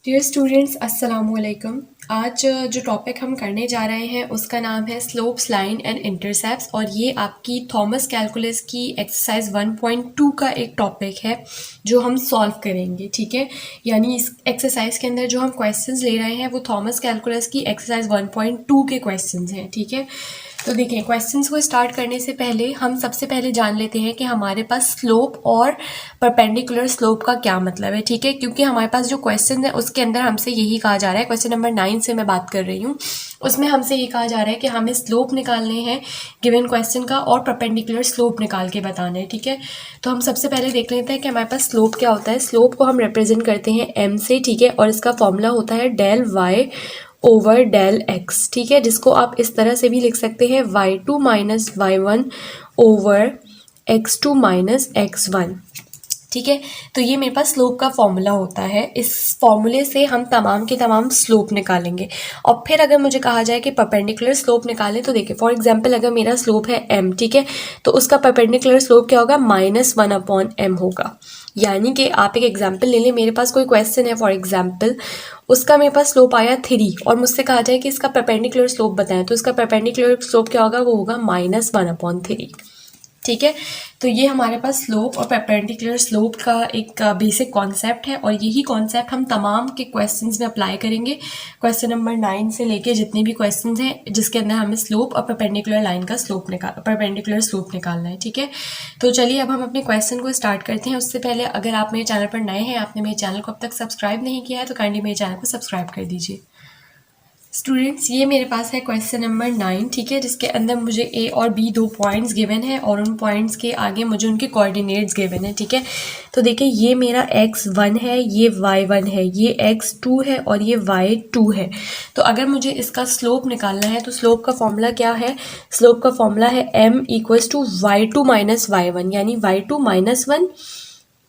Dear students अस्सलाम वालेकुम। आज जो टॉपिक हम करने जा रहे हैं उसका नाम है स्लोप्स लाइन एंड इंटरसेप्ट्स और ये आपकी थॉमस कैलकुलस की एक्सरसाइज 1.2 का एक टॉपिक है जो हम सॉल्व करेंगे। ठीक है, यानी इस एक्सरसाइज के अंदर जो हम क्वेश्चंस ले रहे हैं वो थॉमस कैलकुलस की एक्सरसाइज 1.2 के क्वेश्चंस हैं। ठीक है, तो देखिए क्वेश्चंस को स्टार्ट करने से पहले हम सबसे पहले जान लेते हैं कि हमारे पास स्लोप और परपेंडिकुलर स्लोप का क्या मतलब है। ठीक है, क्योंकि हमारे पास जो क्वेश्चन है उसके अंदर हमसे यही कहा जा रहा है, क्वेश्चन नंबर 9 से मैं बात कर रही हूँ, उसमें हमसे ये कहा जा रहा है कि हमें स्लोप निकालने हैं गिवन क्वेश्चन का और परपेंडिकुलर स्लोप निकाल के बताना है। ठीक है, तो हम सबसे पहले देख लेते हैं कि हमारे पास स्लोप क्या होता है। स्लोप को हम रिप्रेजेंट करते हैं m से। ठीक है, और इसका फॉर्मूला होता है del y over del x. ठीक है, जिसको आप इस तरह से भी लिख सकते हैं y2 minus y1 over x2 minus x1। ठीक है, तो ये मेरे पास स्लोप का फॉर्मूला होता है। इस फॉर्मूले से हम तमाम के तमाम स्लोप निकालेंगे। और फिर अगर मुझे कहा जाए कि परपेंडिकुलर स्लोप निकालें तो देखिए फॉर एग्जांपल अगर मेरा स्लोप है m, ठीक है, तो उसका परपेंडिकुलर स्लोप क्या होगा, -1/m होगा। यानी कि आप एक एग्जाम्पल ले लें, मेरे पास कोई क्वेश्चन है फॉर एग्जाम्पल, उसका मेरे पास स्लोप आया 3 और मुझसे कहा जाए कि इसका परपेंडिकुलर स्लोप बताएं, तो इसका परपेंडिकुलर स्लोप क्या होगा, वो होगा -1/3। ठीक है, तो ये हमारे पास स्लोप और परपेंडिकुलर स्लोप का एक बेसिक कॉन्सेप्ट है और यही कॉन्सेप्ट हम तमाम के क्वेश्चंस में अप्लाई करेंगे। क्वेश्चन नंबर 9 से लेके जितने भी क्वेश्चंस हैं जिसके अंदर हमें स्लोप और परपेंडिकुलर लाइन का परपेंडिकुलर स्लोप निकालना है। ठीक है, तो चलिए अब हम अपने क्वेश्चन को स्टार्ट करते हैं। उससे पहले अगर आप मेरे चैनल पर नए हैं, आपने मेरे चैनल को अब तक सब्सक्राइब नहीं किया है तो काइंडली मेरे चैनल को सब्सक्राइब कर दीजिए। स्टूडेंट्स, ये मेरे पास है क्वेश्चन नंबर 9। ठीक है, जिसके अंदर मुझे ए और बी 2 पॉइंट्स गिवन है और उन पॉइंट्स के आगे मुझे उनके कोऑर्डिनेट्स गिवन है। ठीक है, तो देखिए ये मेरा x1 है, ये y1 है, ये x2 है और ये y2 है। तो अगर मुझे इसका स्लोप निकालना है तो स्लोप का फॉर्मूला क्या है, स्लोप का फॉर्मूला है m equals to y2 minus y1, यानी y2 -1,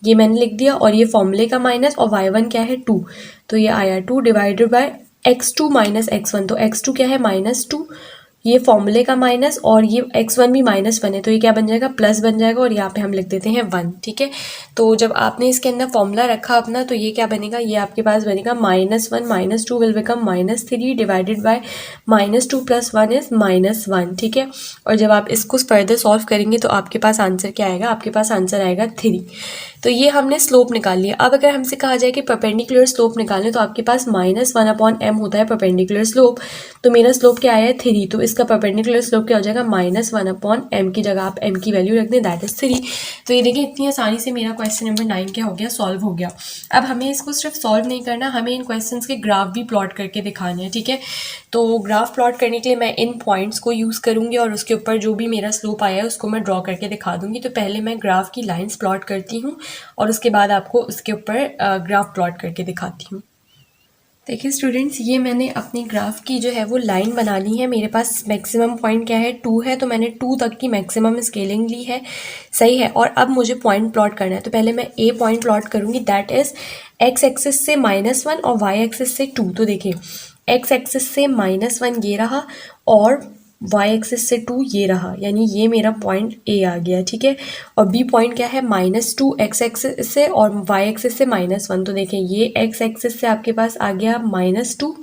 ये मैंने लिख दिया, और ये फॉर्मूले का माइनस, और y1 क्या है 2, तो ये आया 2 divided by x2 minus x1, तो x2 क्या है -2, ये फॉर्मूले का माइनस, और ये x1 भी -1 है, तो ये क्या बन जाएगा, प्लस बन जाएगा, और यहाँ पे हम लिख देते हैं 1। ठीक है, तो जब आपने इसके अंदर फॉर्मूला रखा अपना, तो ये क्या बनेगा, ये आपके पास बनेगा -1 -2 will become -3 divided by -2 + 1 is -1। ठीक है, और जब आप इसको फर्दर सॉल्व करेंगे तो आपके पास आंसर क्या आएगा, आपके पास आंसर आएगा 3। तो ये हमने स्लोप निकाल लिया। अब अगर हमसे कहा जाए कि परपेंडिकुलर स्लोप निकालें तो आपके पास -1/m होता है परपेंडिकुलर स्लोप, तो मेरा स्लोप क्या आया है 3, तो इसका परपेंडिकुलर स्लोप क्या हो जाएगा, -1/m की जगह आप m की वैल्यू रख दें, दैट इज 3। तो ये देखिए इतनी आसानी से मेरा क्वेश्चन नंबर 9 क्या हो गया, सॉल्व हो गया। अब हमें इसको सिर्फ सॉल्व नहीं करना, हमें इन क्वेश्चंस के ग्राफ भी प्लॉट करके दिखाने हैं। ठीक है, तो ग्राफ प्लॉट करने के लिए मैं इन पॉइंट्स को यूज़ करूँगी और उसके ऊपर जो भी मेरा स्लोप आया है उसको मैं ड्रॉ करके दिखा दूँगी। तो पहले मैं ग्राफ की लाइंस प्लॉट करती हूँ और उसके बाद आपको उसके ऊपर ग्राफ प्लॉट करके दिखाती हूँ। देखिए स्टूडेंट्स, ये मैंने अपनी ग्राफ की जो है वो लाइन बना ली है। मेरे पास मैक्सिमम पॉइंट क्या है, 2 है, तो मैंने 2 तक की मैक्सिमम स्केलिंग ली है, सही है। और अब मुझे पॉइंट प्लॉट करना है, तो पहले मैं ए पॉइंट प्लॉट करूँगी, दैट इज़ एक्स एक्सिस से -1 और वाई एक्सिस से 2। तो देखिए एक्स एक्सिस से -1 ये रहा और वाई एक्सिस से 2 ये रहा, यानी ये मेरा पॉइंट ए आ गया। ठीक है, और बी पॉइंट क्या है, -2 एक्स एक्सिस से और वाई एक्सिस से -1। तो देखें ये एक्स एक्सिस से आपके पास आ गया -2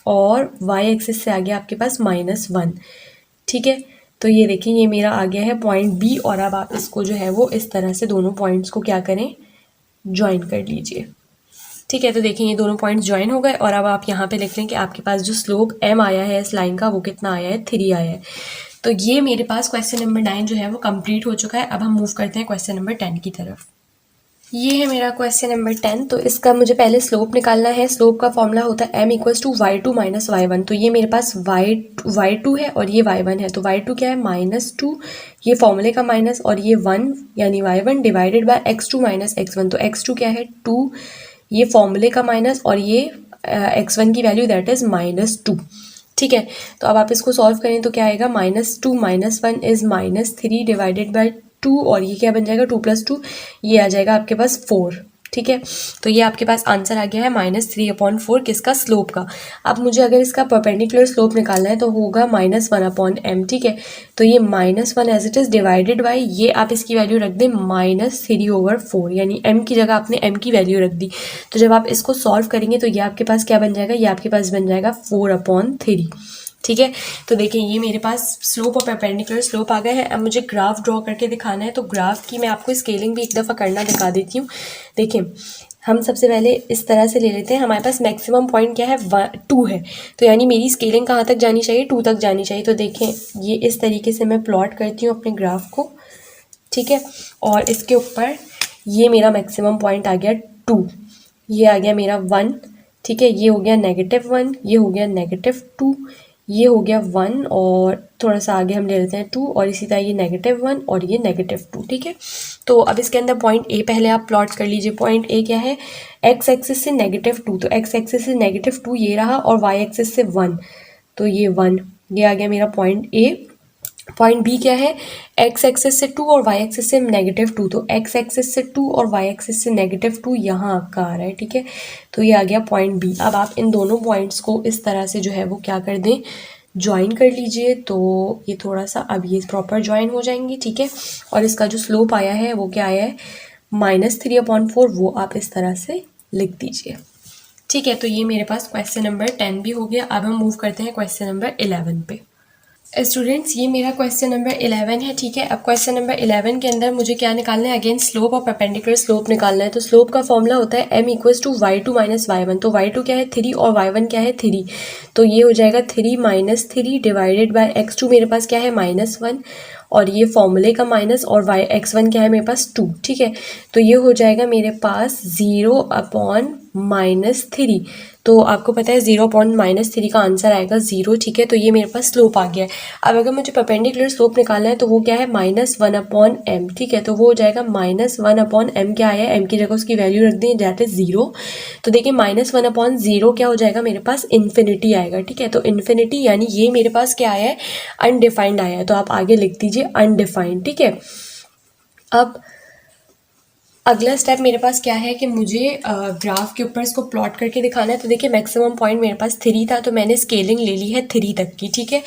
और वाई एक्सिस से आ गया आपके पास -1। ठीक है, तो ये देखें ये मेरा आ गया है पॉइंट बी, और अब आप इसको जो है वो इस तरह से दोनों पॉइंट्स को क्या करें, ज्वाइन कर लीजिए। ठीक है, तो देखिए ये दोनों पॉइंट्स ज्वाइन हो गए और अब आप यहाँ पे लिख लें कि आपके पास जो स्लोप m आया है इस लाइन का वो कितना आया है, 3 आया है। तो ये मेरे पास क्वेश्चन नंबर 9 जो है वो कंप्लीट हो चुका है। अब हम मूव करते हैं क्वेश्चन नंबर 10 की तरफ। ये है मेरा क्वेश्चन नंबर 10। तो इसका मुझे पहले स्लोप निकालना है। स्लोप का फॉर्मूला होता है m equals to y2 minus y1। तो ये मेरे पास y2 है और ये y1 है, तो y2 क्या है -2, ये फॉर्मूले का माइनस, और ये 1 यानी y1 divided by x2 minus x1। तो x2 क्या है 2, ये फॉर्मूले का माइनस, और ये x1 की वैल्यू दैट इज -2। ठीक है, तो अब आप इसको सॉल्व करें तो क्या आएगा, -2 - 1 इज -3 डिवाइडेड बाय 2, और ये क्या बन जाएगा 2 + 2, ये आ जाएगा आपके पास 4। ठीक है। तो ये आपके पास आंसर आ गया है -3/4 किसका, स्लोप का। अब मुझे अगर इसका परपेंडिकुलर स्लोप निकालना है तो होगा -1/m, ठीक है। तो ये -1 as it is divided by, ये आप इसकी वैल्यू रख दें -3/4, यानी m की जगह आपने m की वैल्यू रख दी। तो जब आप इसको सॉल्व करेंगे तो ये आपके पास क्या बन जाएगा, ये आपके पास बन जाएगा 4/3, ठीक है। तो देखिए ये मेरे पास स्लोप और परपेंडिकुलर स्लोप आ गए हैं। अब मुझे ग्राफ ड्रॉ करके दिखाना है, तो ग्राफ की मैं आपको स्केलिंग भी एक दफ़ा करना दिखा देती हूँ। देखिए हम सबसे पहले इस तरह से ले लेते हैं, हमारे पास मैक्सिमम पॉइंट क्या है, 2 है। तो यानी मेरी स्केलिंग कहाँ तक जानी चाहिए, 2 तक जानी चाहिए। तो देखें ये इस तरीके से मैं प्लॉट करती हूँ अपने ग्राफ को, ठीक है। और इसके ऊपर ये मेरा मैक्सिमम पॉइंट आ गया 2, ये आ गया मेरा 1, ठीक है। ये हो गया -1, ये हो गया -2, ये हो गया 1, और थोड़ा सा आगे हम ले लेते हैं 2, और इसी तरह ये -1 और ये -2, ठीक है। तो अब इसके अंदर पॉइंट ए पहले आप प्लॉट कर लीजिए। पॉइंट ए क्या है, एक्स एक्सिस से -2, तो एक्स एक्सिस से -2 ये रहा, और वाई एक्सिस से 1, तो ये 1, ये आ गया मेरा पॉइंट ए। पॉइंट बी क्या है, एक्स एक्सिस से 2 और वाई एक्सिस से -2, तो एक्स एक्सिस से 2 और वाई एक्सिस से -2 यहाँ आपका आ रहा है, ठीक है। तो ये आ गया पॉइंट बी। अब आप इन दोनों पॉइंट्स को इस तरह से जो है वो क्या कर दें, ज्वाइन कर लीजिए। तो ये थोड़ा सा अब ये प्रॉपर ज्वाइन हो जाएंगी, ठीक है। और इसका जो स्लोप आया है वो क्या आया है, -3/4, वो आप इस तरह से लिख दीजिए, ठीक है। तो ये मेरे पास क्वेश्चन नंबर 10 भी हो गया। अब हम मूव करते हैं क्वेश्चन नंबर 11 पे। स्टूडेंट्स ये मेरा क्वेश्चन नंबर 11 है, ठीक है। अब क्वेश्चन नंबर 11 के अंदर मुझे क्या निकालना है, अगेन स्लोप और परपेंडिकुलर स्लोप निकालना है। तो स्लोप का फॉर्मूला होता है m = y2 - y1। तो y2 क्या है 3 और y1 क्या है 3, तो ये हो जाएगा 3 - 3 डिवाइडेड बाय x2 मेरे पास क्या है -1, और ये फॉर्मूले का माइनस, और x1 क्या है मेरे पास 2, ठीक है। तो ये हो जाएगा मेरे पास 0/-3। तो आपको पता है 0/-3 का आंसर आएगा 0, ठीक है। तो ये मेरे पास स्लोप आ गया है। अब अगर मुझे परपेंडिकुलर स्लोप निकालना है तो वो क्या है -1/m, ठीक है। तो वो हो जाएगा -1/m, क्या आया है m की जगह उसकी वैल्यू रख दी, दैट इज 0। तो देखिए -1/0 क्या हो जाएगा मेरे पास, इन्फिनिटी आएगा, ठीक है। तो इन्फिनिटी यानी ये मेरे पास क्या आया है, अनडिफाइंड आया है। तो आप आगे लिख दीजिए अनडिफाइंड, ठीक है। अब अगला स्टेप मेरे पास क्या है कि मुझे ग्राफ के ऊपर इसको प्लॉट करके दिखाना है। तो देखिए मैक्सिमम पॉइंट मेरे पास 3 था, तो मैंने स्केलिंग ले ली है 3 तक की, ठीक है।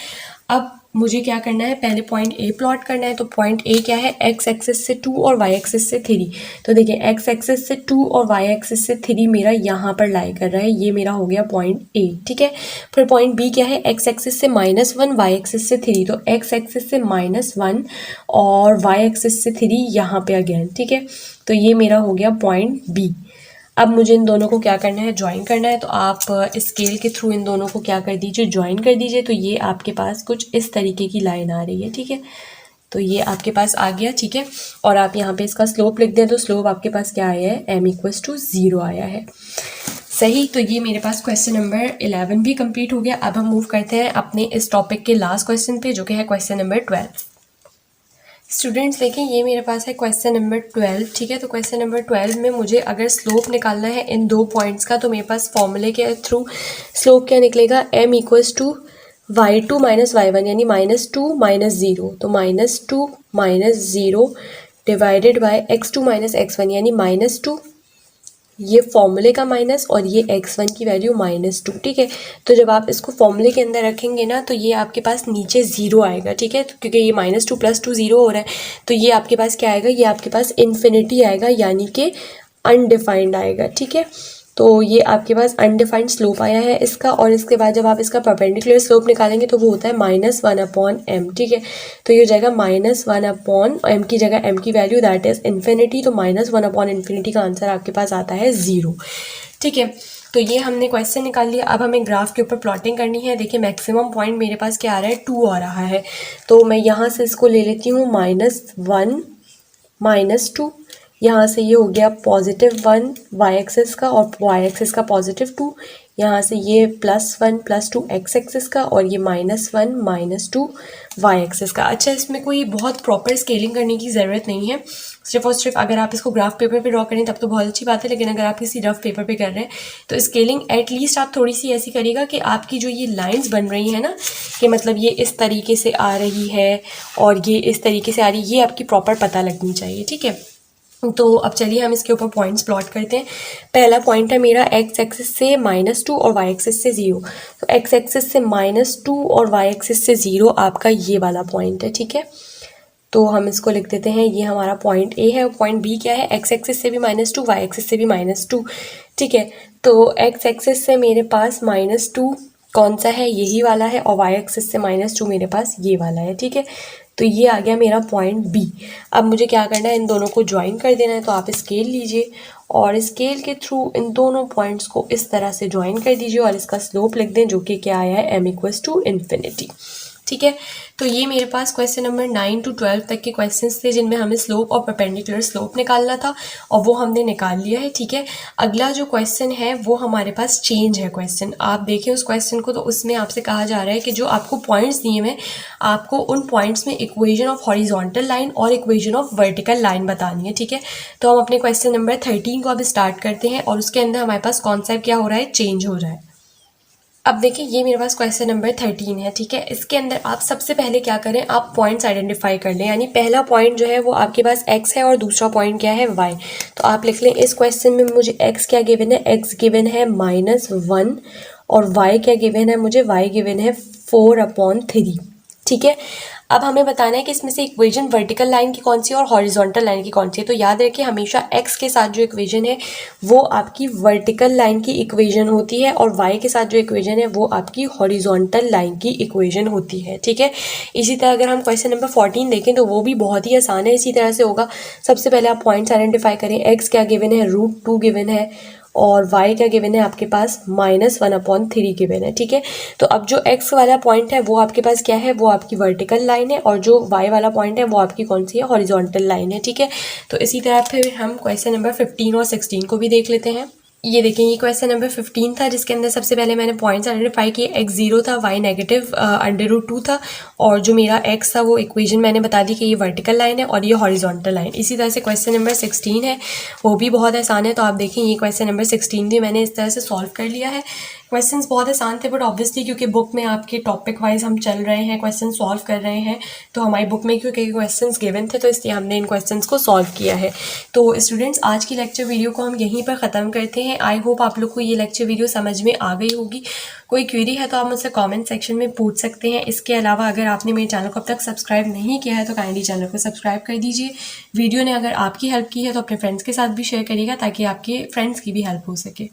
अब मुझे क्या करना है, पहले पॉइंट ए प्लॉट करना है। तो पॉइंट ए क्या है, एक्स एक्सिस से 2 और वाई एक्सिस से 3। तो देखिए एक्स एक्सिस से 2 और वाई एक्सिस से 3 मेरा यहाँ पर लाई कर रहा है, ये मेरा हो गया पॉइंट ए, ठीक है। फिर पॉइंट बी क्या है, एक्स एक्सिस से -1, वाई एक्सिस से 3। तो एक्स एक्सिस से -1 और वाई एक्सिस से 3 यहाँ पे अगेन, ठीक है। तो ये मेरा हो गया पॉइंट बी। अब मुझे इन दोनों को क्या करना है, ज्वाइन करना है। तो आप स्केल के थ्रू इन दोनों को क्या कर दीजिए, ज्वाइन कर दीजिए। तो ये आपके पास कुछ इस तरीके की लाइन आ रही है, ठीक है। तो ये आपके पास आ गया, ठीक है। और आप यहाँ पे इसका स्लोप लिख दें, तो स्लोप आपके पास क्या आया है, m = 0 आया है, सही। तो ये मेरे पास क्वेश्चन नंबर 11 भी कंप्लीट हो गया। अब हम मूव करते हैं अपने इस टॉपिक के लास्ट क्वेश्चन पे, जो कि है क्वेश्चन नंबर 12। स्टूडेंट्स देखें ये मेरे पास है क्वेश्चन नंबर 12, ठीक है। तो क्वेश्चन नंबर 12 में मुझे अगर स्लोप निकालना है इन 2 पॉइंट्स का, तो मेरे पास फॉर्मूले के थ्रू स्लोप क्या निकलेगा, m = y2 - y1, यानी -2 - 0। तो -2 - 0 डिवाइडेड बाय x2 - x1, यानी -2, ये फॉर्मूले का माइनस, और ये x1 की वैल्यू -2, ठीक है। तो जब आप इसको फॉर्मूले के अंदर रखेंगे ना, तो ये आपके पास नीचे 0 आएगा, ठीक है। तो क्योंकि ये -2 + 2 0 हो रहा है, तो ये आपके पास क्या आएगा, ये आपके पास इन्फिनिटी आएगा, यानी कि अनडिफाइंड आएगा, ठीक है। तो ये आपके पास अनडिफाइंड स्लोप आया है इसका। और इसके बाद जब आप इसका परपेंडिकुलर स्लोप निकालेंगे तो वो होता है -1/m, ठीक है। तो ये हो जाएगा -1/m की जगह m की वैल्यू दैट इज इन्फिनिटी। तो -1/∞ का आंसर आपके पास आता है 0, ठीक है। तो ये हमने क्वेश्चन निकाल लिया। अब हमें ग्राफ के ऊपर प्लॉटिंग करनी है। देखिए मैक्सिमम पॉइंट मेरे पास क्या आ रहा है, 2 आ रहा है। तो मैं यहाँ से इसको ले लेती हूँ -1 - 2, यहाँ से ये हो गया +1 वाई एक्सिस का, और वाई एक्सिस का +2, यहाँ से ये +1 + 2 एक्स एक्सिस का, और ये -1 - 2 वाई एक्सिस का। अच्छा इसमें कोई बहुत प्रॉपर स्केलिंग करने की ज़रूरत नहीं है, सिर्फ और सिर्फ अगर आप इसको ग्राफ पेपर पे ड्रॉ करें तब तो बहुत अच्छी बात है। लेकिन अगर आप किसी रफ पेपर पे कर रहे हैं तो स्केलिंग एटलीस्ट आप थोड़ी सी ऐसी करिएगा कि आपकी जो ये लाइंस बन रही है ना, कि मतलब ये इस तरीके से आ रही है और ये इस तरीके से आ रही है, ये आपकी प्रॉपर पता लगनी चाहिए, ठीक है। तो अब चलिए हम इसके ऊपर पॉइंट्स प्लॉट करते हैं। पहला पॉइंट है मेरा एक्स एक्सिस से -2 और वाई एक्सिस से 0। तो एक्स एक्सिस से -2 और वाई एक्सिस से 0 आपका ये वाला पॉइंट है, ठीक है। तो हम इसको लिख देते हैं, ये हमारा पॉइंट ए है। और पॉइंट बी क्या है, एक्स एक्सिस से भी -2, वाई एक्सिस से भी -2, ठीक है। तो एक्स एक्सिस से मेरे पास -2 कौन सा है, यही वाला है, और वाई एक्सिस से -2 मेरे पास ये वाला है, ठीक है। तो ये आ गया मेरा पॉइंट बी। अब मुझे क्या करना है, इन दोनों को ज्वाइन कर देना है। तो आप स्केल लीजिए और स्केल के थ्रू इन दोनों पॉइंट्स को इस तरह से ज्वाइन कर दीजिए और इसका स्लोप लिख दें, जो कि क्या आया है, m=∞, ठीक है। तो ये मेरे पास क्वेश्चन नंबर 9 to 12 तक के क्वेश्चंस थे, जिनमें हमें स्लोप और परपेंडिकुलर स्लोप निकालना था, और वो हमने निकाल लिया है, ठीक है। अगला जो क्वेश्चन है वो हमारे पास चेंज है क्वेश्चन। आप देखें उस क्वेश्चन को, तो उसमें आपसे कहा जा रहा है कि जो आपको पॉइंट्स दिए हैं, आपको उन पॉइंट्स में इक्वेशन ऑफ हॉरिजॉन्टल लाइन और इक्वेशन ऑफ वर्टिकल लाइन बतानी है, ठीक है। तो हम अपने क्वेश्चन नंबर 13 को अब स्टार्ट करते हैं, और उसके अंदर हमारे पास कॉन्सेप्ट क्या हो रहा है, चेंज हो रहा है। अब देखिए ये मेरे पास क्वेश्चन नंबर 13 है, ठीक है। इसके अंदर आप सबसे पहले क्या करें, आप पॉइंट्स आइडेंटिफाई कर लें। यानी पहला पॉइंट जो है वो आपके पास x है और दूसरा पॉइंट क्या है, y। तो आप लिख लें, इस क्वेश्चन में मुझे x क्या गिवन है, x गिवन है -1, और y क्या गिवन है मुझे, y गिवन है 4/3, ठीक है। अब हमें बताना है कि इसमें से इक्वेशन वर्टिकल लाइन की कौन सी है और हॉरिजॉन्टल लाइन की कौन सी है। तो याद रखिए, हमेशा x के साथ जो इक्वेशन है वो आपकी वर्टिकल लाइन की इक्वेशन होती है, और y के साथ जो इक्वेशन है वो आपकी हॉरिजॉन्टल लाइन की इक्वेशन होती है, ठीक है। इसी तरह अगर हम क्वेश्चन नंबर 14 देखें तो वो भी बहुत ही आसान है, इसी तरह से होगा। सबसे पहले आप पॉइंट्स आइडेंटिफाई करें, x क्या गिवन है, √2 गिवन है, और y क्या गिवन है आपके पास, -1/3 गिवन है, ठीक है। तो अब जो x वाला पॉइंट है वो आपके पास क्या है, वो आपकी वर्टिकल लाइन है, और जो y वाला पॉइंट है वो आपकी कौन सी है, हॉरिजॉन्टल लाइन है, ठीक है। तो इसी तरह फिर हम क्वेश्चन नंबर 15 और 16 को भी देख लेते हैं। ये देखें, ये क्वेश्चन नंबर 15 था, जिसके अंदर सबसे पहले मैंने पॉइंट्स आइडेंटिफाई किए। x 0 था, y नेगेटिव √2 था, और जो मेरा x था वो इक्वेशन मैंने बता दी कि ये वर्टिकल लाइन है और ये हॉरिजॉन्टल लाइन। इसी तरह से क्वेश्चन नंबर 16 है, वो भी बहुत आसान है। तो आप देखें, ये क्वेश्चन नंबर 16 भी मैंने इस तरह से सॉल्व कर लिया है। क्वेश्चंस बहुत आसान थे, बट ऑब्वियसली क्योंकि बुक में आपके टॉपिक वाइज हम चल रहे हैं, क्वेश्चन सॉल्व कर रहे हैं, तो हमारी बुक में क्योंकि क्वेश्चंस गिवन थे, तो इसलिए हमने इन क्वेश्चंस को सॉल्व किया है। तो स्टूडेंट्स, आज की लेक्चर वीडियो को हम यहीं पर ख़त्म करते हैं। आई होप आप लोग को ये लेक्चर वीडियो समझ में आ गई होगी। कोई क्वेरी है तो आप मुझसे कमेंट सेक्शन में पूछ सकते हैं। इसके अलावा अगर आपने मेरे चैनल को अब तक सब्सक्राइब नहीं किया है तो काइंडली चैनल को सब्सक्राइब कर दीजिए। वीडियो ने अगर आपकी हेल्प की है तो अपने फ्रेंड्स के साथ भी शेयर करिएगा, ताकि आपके फ्रेंड्स की भी हेल्प हो सके।